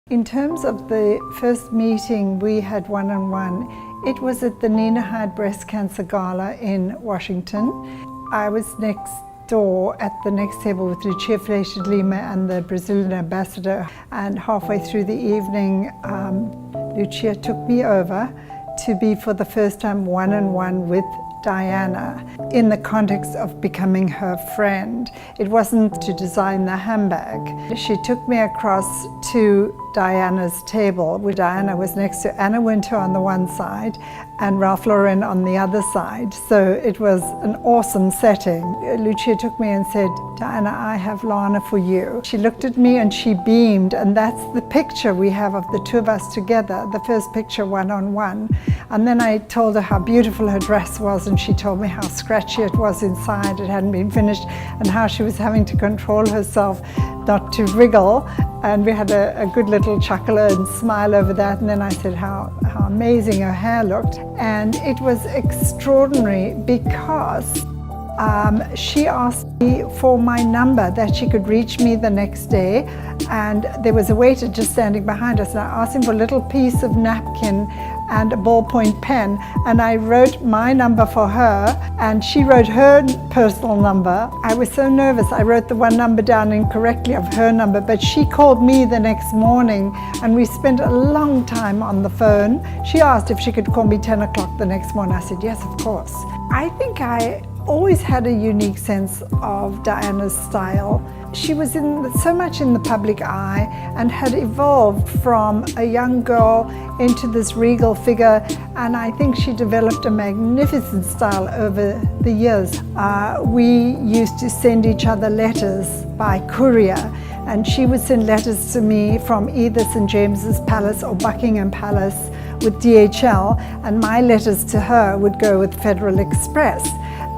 In terms of the first meeting we had one-on-one, it was at the Nina Hyde Breast Cancer Gala in Washington. I was next door at the next table with Lucia de Lima and the Brazilian ambassador, and halfway through the evening Lucia took me over to be for the first time one-on-one with Diana in the context of becoming her friend. It wasn't to design the handbag. She took me across to Diana's table, where Diana was next to Anna Wintour on the one side and Ralph Lauren on the other side. So it was an awesome setting. Lucia took me and said, "Diana, I have Lana for you." She looked at me and she beamed, and that's the picture we have of the two of us together, the first picture one-on-one. And then I told her how beautiful her dress was, and she told me how scratchy it was inside, it hadn't been finished, and how she was having to control herself not to wriggle. And we had a good little chuckle and smile over that. And then I said how amazing her hair looked. And it was extraordinary because she asked me for my number, that she could reach me the next day. And there was a waiter just standing behind us, and I asked him for a little piece of napkin and a ballpoint pen, and I wrote my number for her, and she wrote her personal number. I was so nervous, I wrote the one number down incorrectly of her number, but she called me the next morning, and we spent a long time on the phone. She asked if she could call me 10 o'clock the next morning. I said, yes, of course. I think I always had a unique sense of Diana's style. She was so much in the public eye and had evolved from a young girl into this regal figure, and I think she developed a magnificent style over the years. We used to send each other letters by courier, and she would send letters to me from either St. James's Palace or Buckingham Palace with DHL, and my letters to her would go with Federal Express.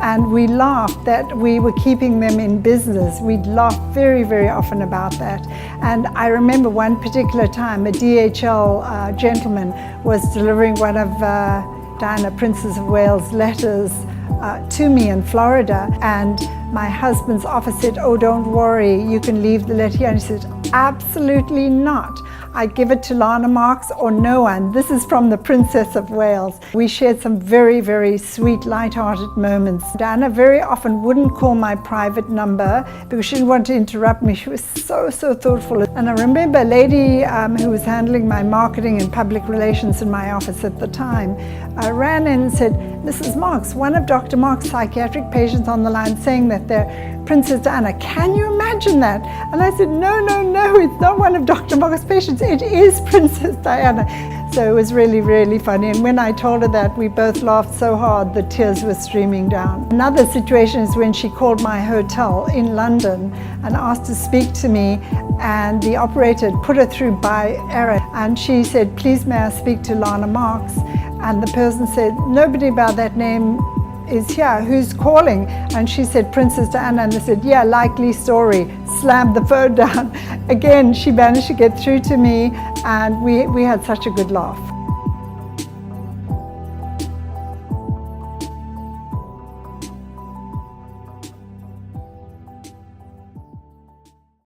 And we laughed that we were keeping them in business. We'd laugh very, very often about that. And I remember one particular time a DHL gentleman was delivering one of Diana, Princess of Wales' letters to me in Florida, and my husband's office said, "Oh, don't worry, you can leave the letter here." And he said, "Absolutely not. I'd give it to Lana Marks or no one. This is from the Princess of Wales." We shared some very, very sweet, light-hearted moments. Diana very often wouldn't call my private number because she didn't want to interrupt me. She was so thoughtful. And I remember a lady who was handling my marketing and public relations in my office at the time ran in and said, "Mrs. Marks, one of Dr. Marks' psychiatric patients on the line saying that they're Princess Diana. Can you imagine that?" And I said, no, it's not one of Dr. Marks' patients. It is Princess Diana. So it was really, really funny. And when I told her that, we both laughed so hard the tears were streaming down. Another situation is when she called my hotel in London and asked to speak to me, and the operator put her through by error. And she said, "Please, may I speak to Lana Marks?" And the person said, "Nobody by that name is here. Who's calling?" And she said, "Princess Diana." And they said, "Yeah, likely story." Slammed the phone down. Again, she managed to get through to me, and we had such a good laugh.